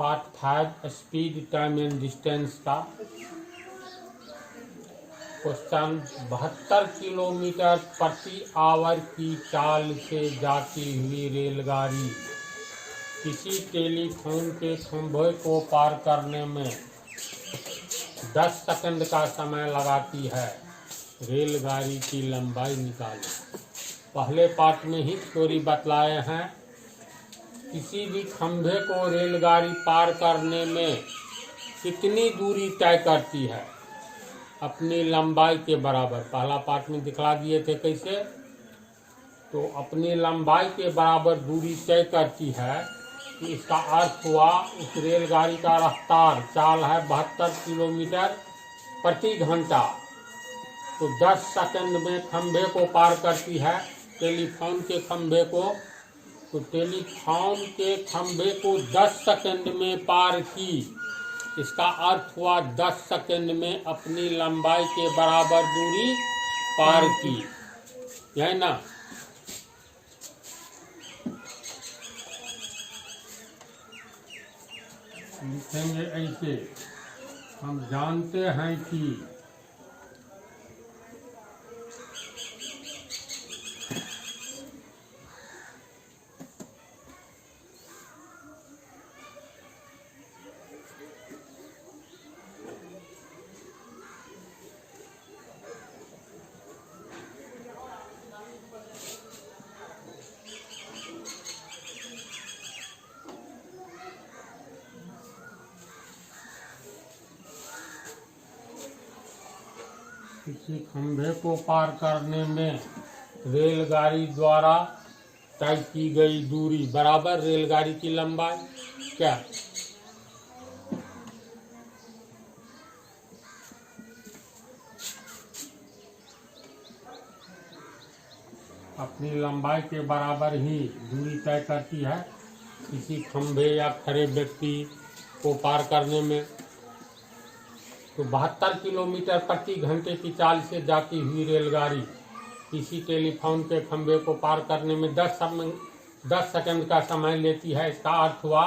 Part 5 speed time and distance का question 72 kilometre प्रति our की चाल से जाती हुई रेलगाड़ी किसी टेलीफोन के खंभे को पार करने में 10 सेकंड का समय लगाती है। रेलगाड़ी की लंबाई निकालें। पहले पार्ट में ही थ्योरी बतलाए हैं। किसी भी खंभे को रेलगाड़ी पार करने में कितनी दूरी तय करती है, अपनी लंबाई के बराबर। पहला पार्ट में दिखला दिए थे कैसे, तो अपनी लंबाई के बराबर दूरी तय करती है। तो इसका अर्थ हुआ उस रेलगाड़ी का रफ्तार चाल है 72 किलोमीटर प्रति घंटा, तो 10 सेकंड में खंभे को पार करती है, टेलीफोन के खंभे को। तो टेलीफोन के खंभे को 10 सेकंड में पार की, इसका अर्थ हुआ 10 सेकंड में अपनी लंबाई के बराबर दूरी पार की, है ना। लिखेंगे ऐसे, हम जानते हैं कि किसी खंभे को पार करने में रेलगाड़ी द्वारा तय की गई दूरी बराबर रेलगाड़ी की लंबाई। क्या अपनी लंबाई के बराबर ही दूरी तय करती है किसी खंभे या खड़े व्यक्ति को पार करने में। तो 72 किलोमीटर प्रति घंटे की चाल से जाती हुई रेलगाड़ी किसी टेलीफोन के खंभे को पार करने में 10 सेकंड का समय लेती है। इसका अर्थ हुआ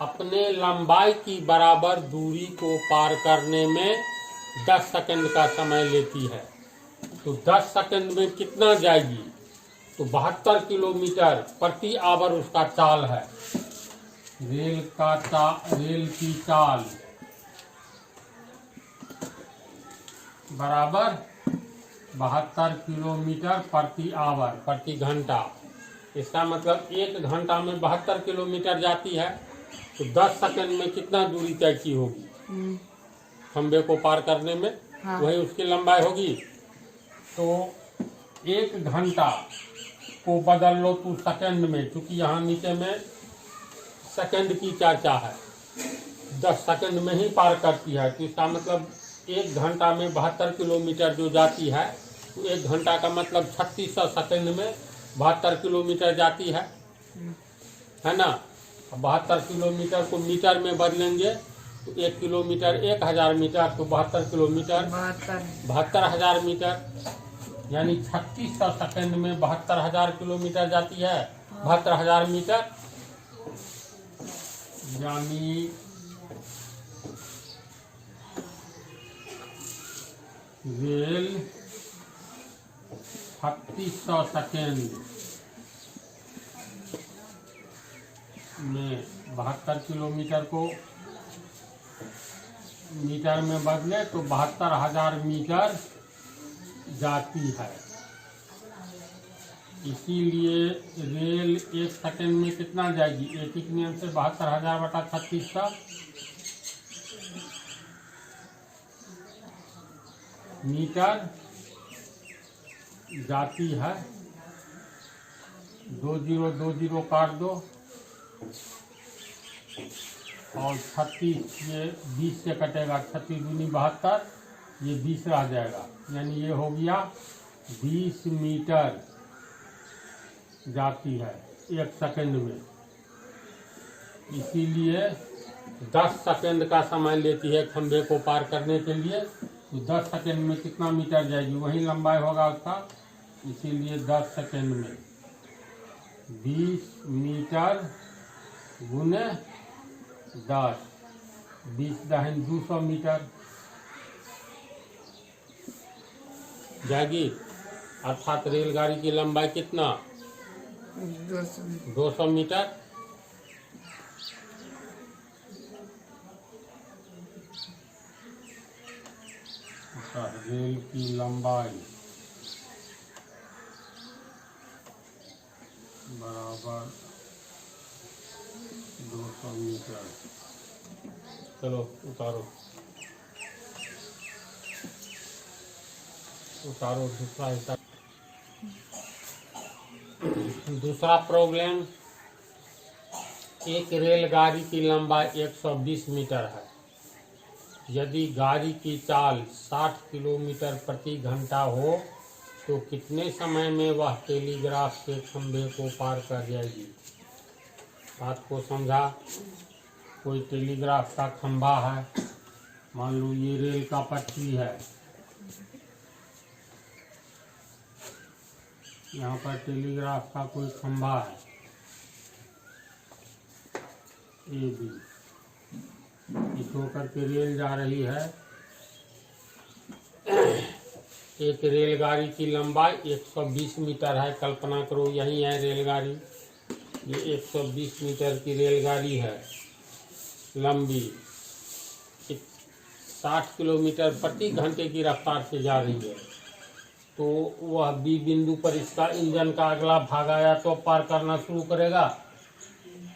अपने लंबाई की बराबर दूरी को पार करने में 10 सेकंड का समय लेती है। तो 10 सेकंड में कितना जाएगी, तो 72 किलोमीटर प्रति आवर उसका चाल है। रेल की चाल बराबर 72 किलोमीटर प्रति आवर प्रति घंटा। इसका मतलब 1 घंटा में 72 किलोमीटर जाती है, तो 10 सेकंड में कितना दूरी तय की होगी खंबे को पार करने में। हाँ। वही उसकी लंबाई होगी। तो 1 घंटा को बदल लो तो सेकंड में, क्योंकि यहाँ नीचे में सेकंड की चर्चा है, 10 सेकंड में ही पार करती है। तो इसका मतलब 1 घंटा में 72 किलोमीटर जो जाती है, तो 1 घंटा का मतलब 3600 सेकंड में 72 किलोमीटर जाती है ना। 72 किलोमीटर को मीटर में बदलेंगे तो 1 किलोमीटर 1000 मीटर, तो 72 किलोमीटर 72,000 मीटर, यानी 3600 सेकंड में 72,000 किलोमीटर जाती है, 72,000 मीटर। यानी रेल 3600 सेकेंड में 72 किलोमीटर को मीटर में बदले तो 72,000 मीटर जाती है। इसीलिए रेल 1 सेकेंड में कितना जाएगी, एक नियम से 72,000 बटा 3600 मीटर जाती है। 20 काट दो और 36 ये 20 से कटेगा, 36 दूनी 72, ये 20 रह जाएगा, यानी ये हो गया 20 मीटर जाती है 1 सेकंड में। इसीलिए 10 सेकंड का समय लेती है खंभे को पार करने के लिए। तो 10 सेकंड में कितना मीटर जाएगी, वही लंबाई होगा उसका। इसीलिए 10 सेकंड में 20 मीटर गुने 10 20 दहन 200 मीटर जाएगी। अर्थात रेलगाड़ी की लंबाई कितना 200 मीटर। रेल की लंबाई बराबर 200 मीटर। चलो उतारो दूसरा हिस्सा। दूसरा प्रॉब्लम, एक रेलगाड़ी की लंबाई 120 मीटर है। यदि गाड़ी की चाल 60 किलोमीटर प्रति घंटा हो तो कितने समय में वह टेलीग्राफ के खंभे को पार कर जाएगी। बात को समझा। कोई टेलीग्राफ का खंभा है, मान लो ये रेल का पटरी है, यहाँ पर टेलीग्राफ का कोई खंभा है ए बी, इस होकर के रेल जा रही है। एक रेलगाड़ी की लंबाई 120 मीटर है। कल्पना करो यही है रेलगाड़ी, ये 120 मीटर की रेलगाड़ी है, लंबी 60 किलोमीटर प्रति घंटे की रफ्तार से जा रही है। तो वह बी बिंदु पर इसका इंजन का अगला भाग आया तो पार करना शुरू करेगा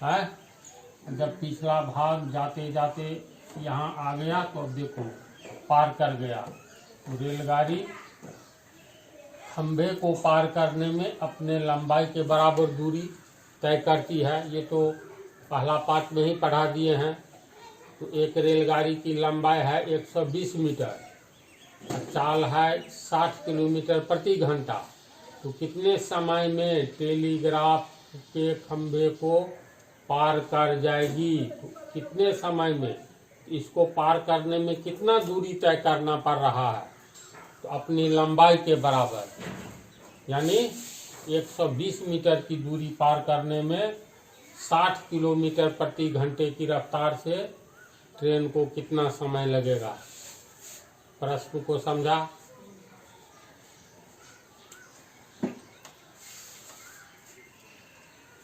है। जब पिछला भाग जाते जाते यहाँ आ गया तो अब देखो पार कर गया। तो रेलगाड़ी खंभे को पार करने में अपने लंबाई के बराबर दूरी तय करती है। ये तो पहला पाठ में ही पढ़ा दिए हैं। तो एक रेलगाड़ी की लंबाई है 120 मीटर, चाल है 60 किलोमीटर प्रति घंटा। तो कितने समय में टेलीग्राफ के खंभे को पार कर जाएगी। तो कितने समय में, इसको पार करने में कितना दूरी तय करना पड़ रहा है, तो अपनी लंबाई के बराबर, यानी 120 मीटर की दूरी पार करने में 60 किलोमीटर प्रति घंटे की रफ्तार से ट्रेन को कितना समय लगेगा। प्रश्न को समझा।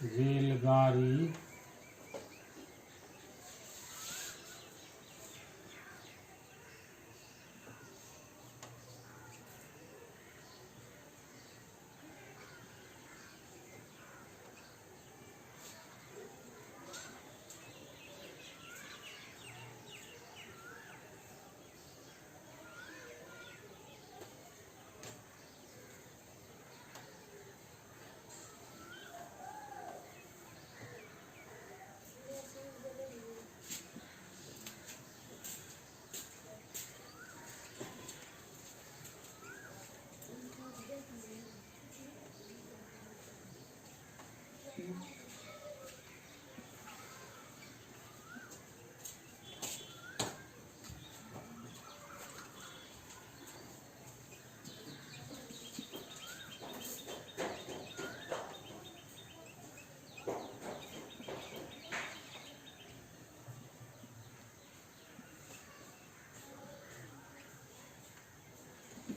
रेलगाड़ी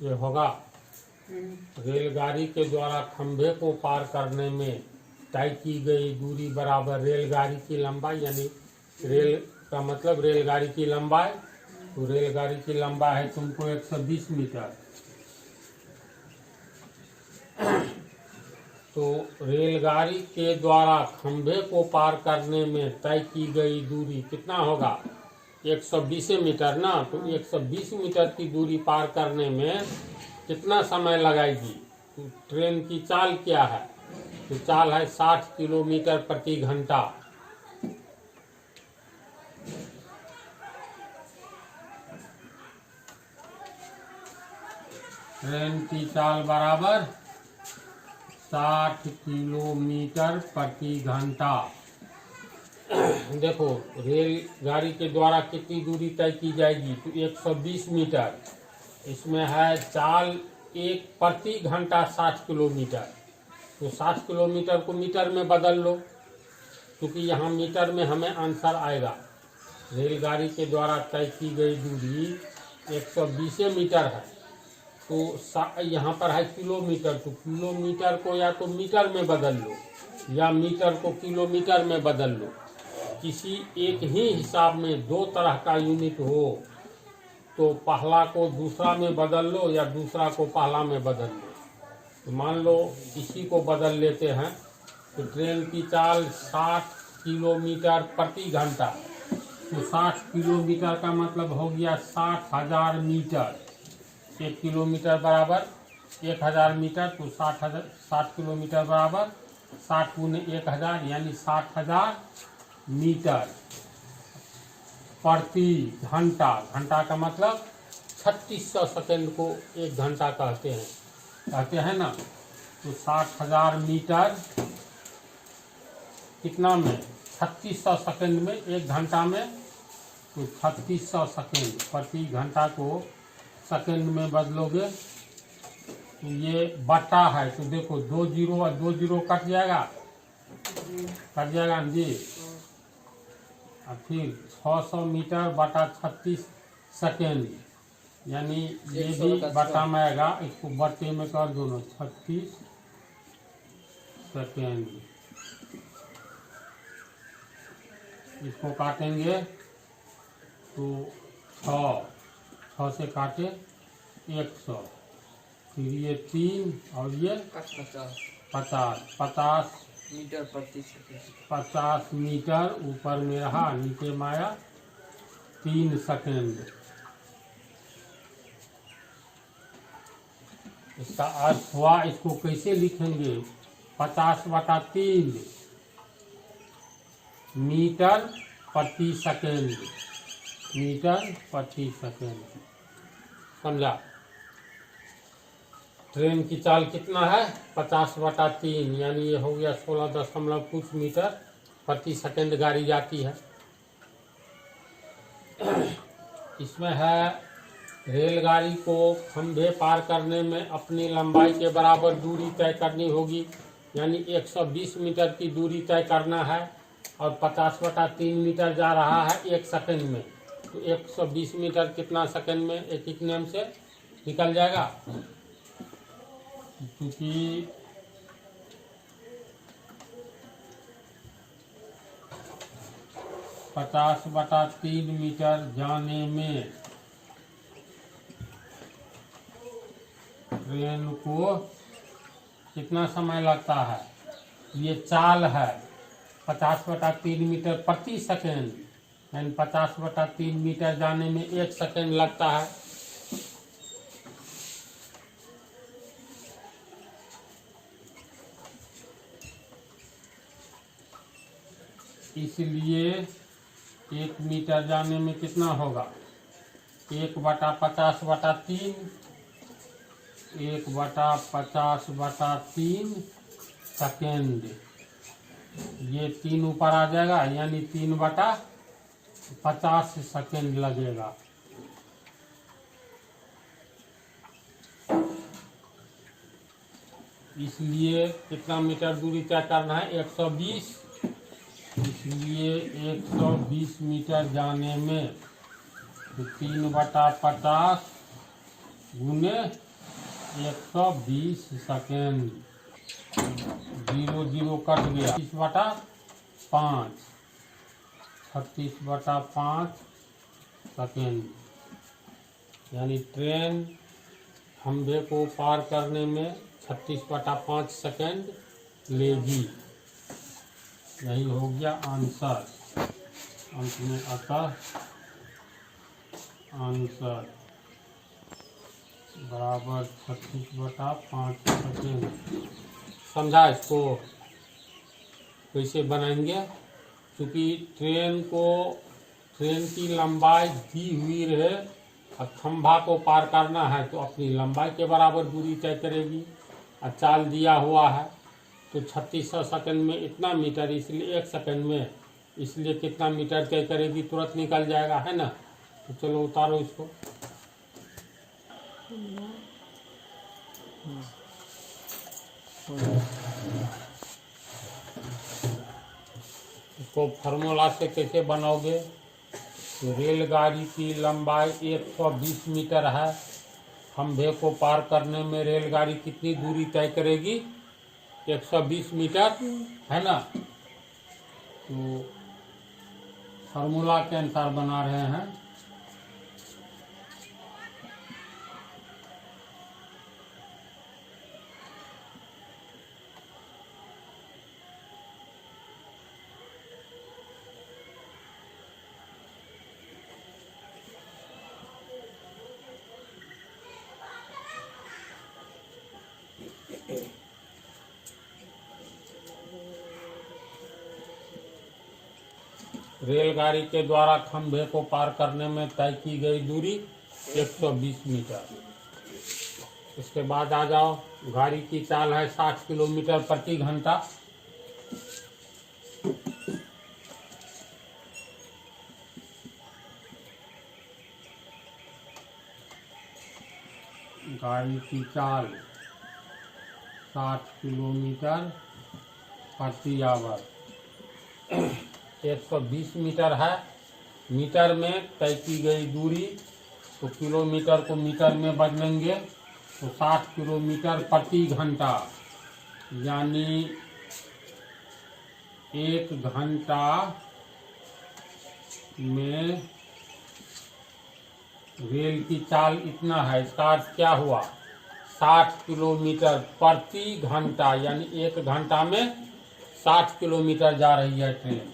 ये होगा। रेलगाड़ी के द्वारा खंभे को पार करने में तय की गई दूरी बराबर रेलगाड़ी की लंबाई, यानी रेल का मतलब रेलगाड़ी की लंबाई। तो रेलगाड़ी की लंबाई है तुमको 120 मीटर। तो रेलगाड़ी के द्वारा खंभे को पार करने में तय की गई दूरी कितना होगा, 120 मीटर ना। तो 120 मीटर की दूरी पार करने में कितना समय लगाएगी। तो ट्रेन की चाल क्या है, तो चाल है 60 किलोमीटर प्रति घंटा। ट्रेन की चाल बराबर 60 किलोमीटर प्रति घंटा। देखो रेलगाड़ी के द्वारा कितनी दूरी तय की जाएगी, तो 120 मीटर। इसमें है चाल एक प्रति घंटा 60 किलोमीटर। तो 60 किलोमीटर को मीटर में बदल लो, क्योंकि यहाँ मीटर में हमें आंसर आएगा। रेलगाड़ी के द्वारा तय की गई दूरी 120 मीटर है, तो यहाँ पर है किलोमीटर, तो किलोमीटर को या तो मीटर में बदल लो या मीटर को किलोमीटर में बदल लो। किसी एक ही हिसाब में दो तरह का यूनिट हो तो पहला को दूसरा में बदल लो या दूसरा को पहला में बदल लो। तो मान लो इसी को बदल लेते हैं, तो ट्रेन की चाल 60 किलोमीटर प्रति घंटा, तो 60 किलोमीटर का मतलब हो गया 60,000 मीटर। 1 किलोमीटर बराबर 1000 मीटर, तो 60 किलोमीटर बराबर 60 गुने 1000 यानी 60,000 मीटर प्रति घंटा। घंटा का मतलब 3600 सेकंड को 1 घंटा कहते हैं ना। तो 60,000 मीटर कितना में 3600 सेकंड में, 1 घंटा में, तो 3600 सेकंड प्रति घंटा को सेकंड में बदलोगे तो ये बटा है, तो देखो 2 जीरो और 2 जीरो कट जाएगा ना जी। और फिर 600 मीटर बटा 36 सेकेंड, यानी ये भी बटा में आएगा, इसको बटे में कर दो ना, 36 सेकेंड। इसको काटेंगे तो 6 से काटे 100, फिर ये 3 और ये 50 मीटर प्रति सेकंड। 50 मीटर ऊपर में रहा, नीचे में आया 3 सेकेंड। इसका अर्थ हुआ, इसको कैसे लिखेंगे, 50/3 मीटर प्रति सेकेंड, मीटर प्रति सेकेंड। समझा। ट्रेन की चाल कितना है, 50/3, यानी ये हो गया 16 कुछ मीटर प्रति सेकंड गाड़ी जाती है। इसमें है रेलगाड़ी को खंभे पार करने में अपनी लंबाई के बराबर दूरी तय करनी होगी, यानी 120 मीटर की दूरी तय करना है और 50/3 मीटर जा रहा है 1 सेकंड में, तो 120 मीटर कितना सेकंड में एक नियम से निकल जाएगा। क्योंकि 50/3 मीटर जाने में ट्रेन को कितना समय लगता है, ये चाल है 50/3 मीटर प्रति सेकेंड, यानी 50/3 मीटर जाने में 1 सेकेंड लगता है। इसलिए 1 मीटर जाने में कितना होगा, 1/50/3, 1/50/3 सेकेंड। ये 3 ऊपर आ जाएगा, यानी 3/50 सेकेंड लगेगा। इसलिए कितना मीटर दूरी तय करना है, 120। इसलिए 120 मीटर जाने में तो 3/50 गुने 120 सेकेंड, 0 कट गया, 36/5, 36/5 सेकेंड, यानी ट्रेन खंभे को पार करने में 36/5 सेकेंड लेगी। यही हो गया आंसर। अंत में अतः आंसर बराबर 36/5 सेकेंड। समझा इसको कैसे बनाएंगे, क्योंकि ट्रेन की लंबाई दी हुई रहे और खंभा को पार करना है तो अपनी लंबाई के बराबर दूरी तय करेगी, और चाल दिया हुआ है तो 3600 सेकंड में इतना मीटर, इसलिए 1 सेकंड में, इसलिए कितना मीटर तय करेगी तुरंत निकल जाएगा, है ना। तो चलो उतारो इसको। इसको फार्मूला से कैसे बनाओगे, तो रेलगाड़ी की लंबाई 120 मीटर है। खंभे को पार करने में रेलगाड़ी कितनी दूरी तय करेगी? 120 मीटर, है ना। तो फार्मूला के अनुसार बना रहे हैं। रेलगाड़ी के द्वारा खंभे को पार करने में तय की गई दूरी 120 मीटर। इसके बाद आ जाओ, गाड़ी की चाल है 60 किलोमीटर प्रति घंटा। गाड़ी की चाल 60 किलोमीटर प्रति आवर। 120 मीटर है। मीटर में तय की गई दूरी, तो किलोमीटर को मीटर में बदलेंगे तो 60 किलोमीटर प्रति घंटा, यानी 1 घंटा में रेल की चाल इतना है। इसका अर्थ क्या हुआ? 60 किलोमीटर प्रति घंटा, यानी 1 घंटा में 60 किलोमीटर जा रही है ट्रेन,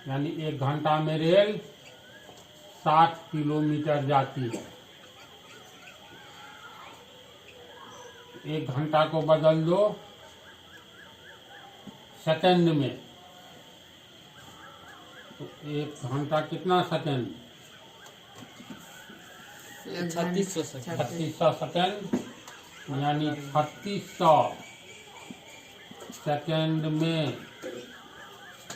यानी 1 घंटा में रेल 60 किलोमीटर जाती है। 1 घंटा को बदल दो सेकंड में, तो 1 घंटा कितना सेकंड? 3600 सेकंड। 3600 सेकंड, यानी 3600 सेकंड में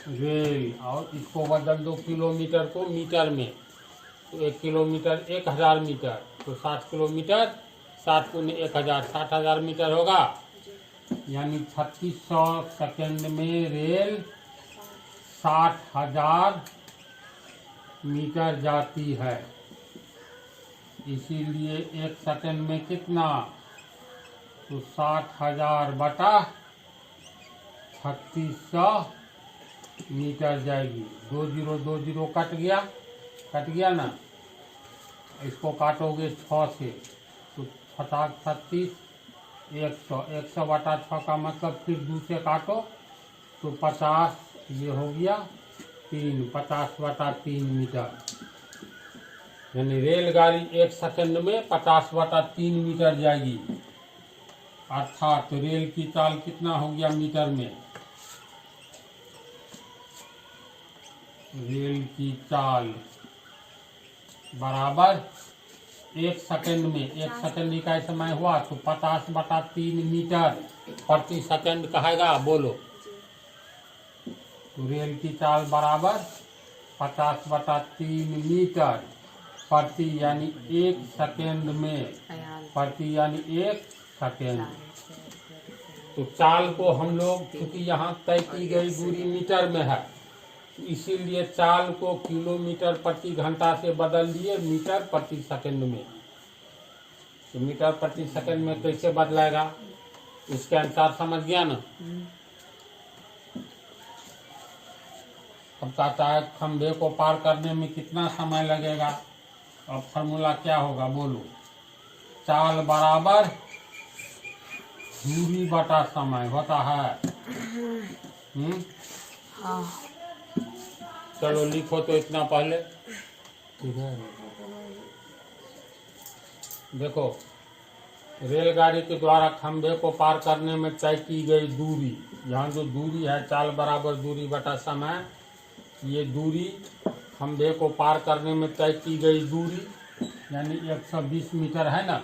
रेल। और इसको बदल दो किलोमीटर को मीटर में, तो 1 किलोमीटर 1000 मीटर, तो 60 किलोमीटर 60 × 1000 60,000 मीटर होगा, यानी 3600 सेकंड में रेल 60,000 मीटर जाती है। इसीलिए 1 सेकंड में कितना? तो 60,000 बटा 3600 मीटर जाएगी। 20 कट गया ना। इसको काटोगे 6 से, तो 36 100 बटा 6 का मतलब फिर 2 से काटो तो 50, ये हो गया 3, 50 बटा 3 मीटर, यानी रेलगाड़ी 1 सेकंड में 50 बटा 3 मीटर जाएगी। अर्थात रेल की चाल कितना हो गया मीटर में? रेल की चाल बराबर 1 सेकंड में, 1 सेकंड का समय हुआ तो 50 बटा 3 मीटर प्रति सेकंड कहेगा, बोलो। तो रेल की चाल बराबर 50 बटा 3 मीटर प्रति, यानी 1 सेकंड में, प्रति यानी 1 सेकंड। तो चाल को हम लोग, क्योंकि यहाँ तय की गई दूरी मीटर में है, इसीलिए चाल को किलोमीटर प्रति घंटा से बदल दिए मीटर प्रति सेकंड में। तो मीटर प्रति सेकंड में कैसे बदलाएगा, इसके अनुसार समझ गया ना। अब कहता है खंभे को पार करने में कितना समय लगेगा। अब फार्मूला क्या होगा, बोलो। चाल बराबर दूरी बटा समय होता है। चलो लिखो तो इतना पहले। देखो, रेलगाड़ी के द्वारा खंभे को पार करने में तय की गई दूरी, यहाँ जो दूरी है चाल बराबर दूरी बटा समय, ये दूरी खंभे को पार करने में तय की गई दूरी यानी 120 मीटर है ना।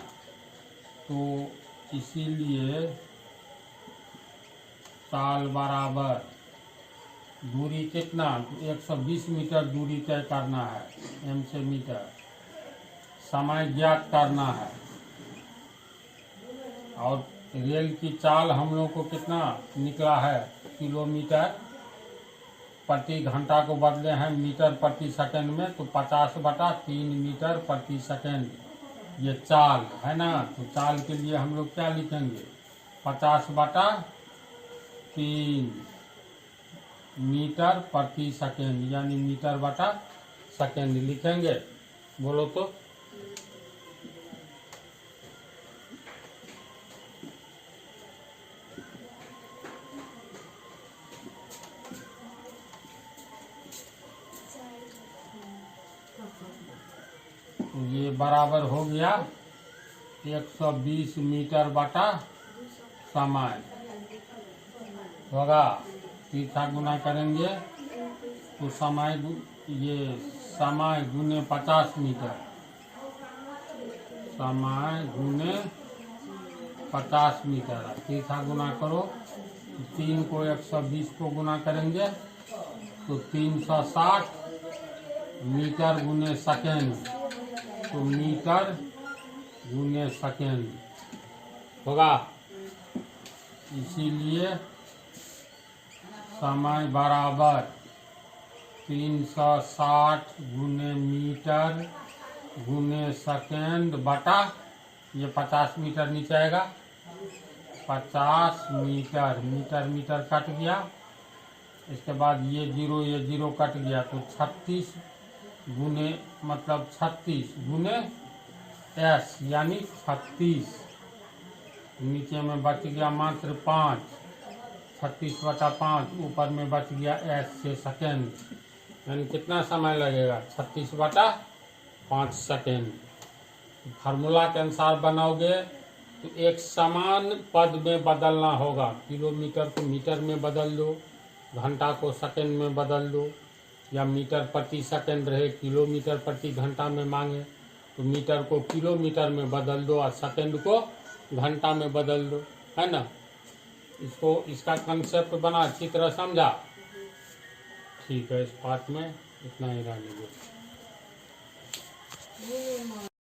तो इसीलिए चाल बराबर दूरी कितना, तो 120 मीटर दूरी तय करना है, एम से मीटर। समय ज्ञात करना है, और रेल की चाल हम लोग को कितना निकला है, किलोमीटर प्रति घंटा को बदले हैं मीटर प्रति सेकंड में, तो 50/3 मीटर प्रति सेकंड ये चाल है ना। तो चाल के लिए हम लोग क्या लिखेंगे, 50/3 मीटर प्रति सेकंड, यानी मीटर बटा सेकंड लिखेंगे। बोलो तो ये बराबर हो गया 120 मीटर बटा समय होगा। तीसरा गुना करेंगे तो समय ये समय गुने 50 मीटर, समय गुने 50 मीटर। तीसरा गुना करो तो 3 को 120 को गुना करेंगे तो 360 मीटर गुने सेकेंड, तो मीटर गुने सेकेंड होगा। इसीलिए समय बराबर 360 गुने मीटर गुने सेकेंड बटा ये 50 मीटर नीचे आएगा, 50 मीटर, मीटर मीटर कट गया। इसके बाद ये जीरो कट गया तो 36 गुने मतलब 36 गुने एस यानी 36। नीचे में बच गया मात्र 5, 36/5, ऊपर में बच गया एस से सेकेंड, यानी कितना समय लगेगा 36/5 सेकेंड। फार्मूला के अनुसार बनाओगे तो एक समान पद में बदलना होगा। किलोमीटर को मीटर में बदल दो, घंटा को सेकेंड में बदल दो, या मीटर प्रति सेकंड रहे किलोमीटर प्रति घंटा में मांगे तो मीटर को किलोमीटर में बदल दो और सेकंड को घंटा में बदल दो, है ना। इसको इसका कंसेप्ट बना, अच्छी तरह समझा। ठीक है, इस पार्ट में इतना ही रहने दो।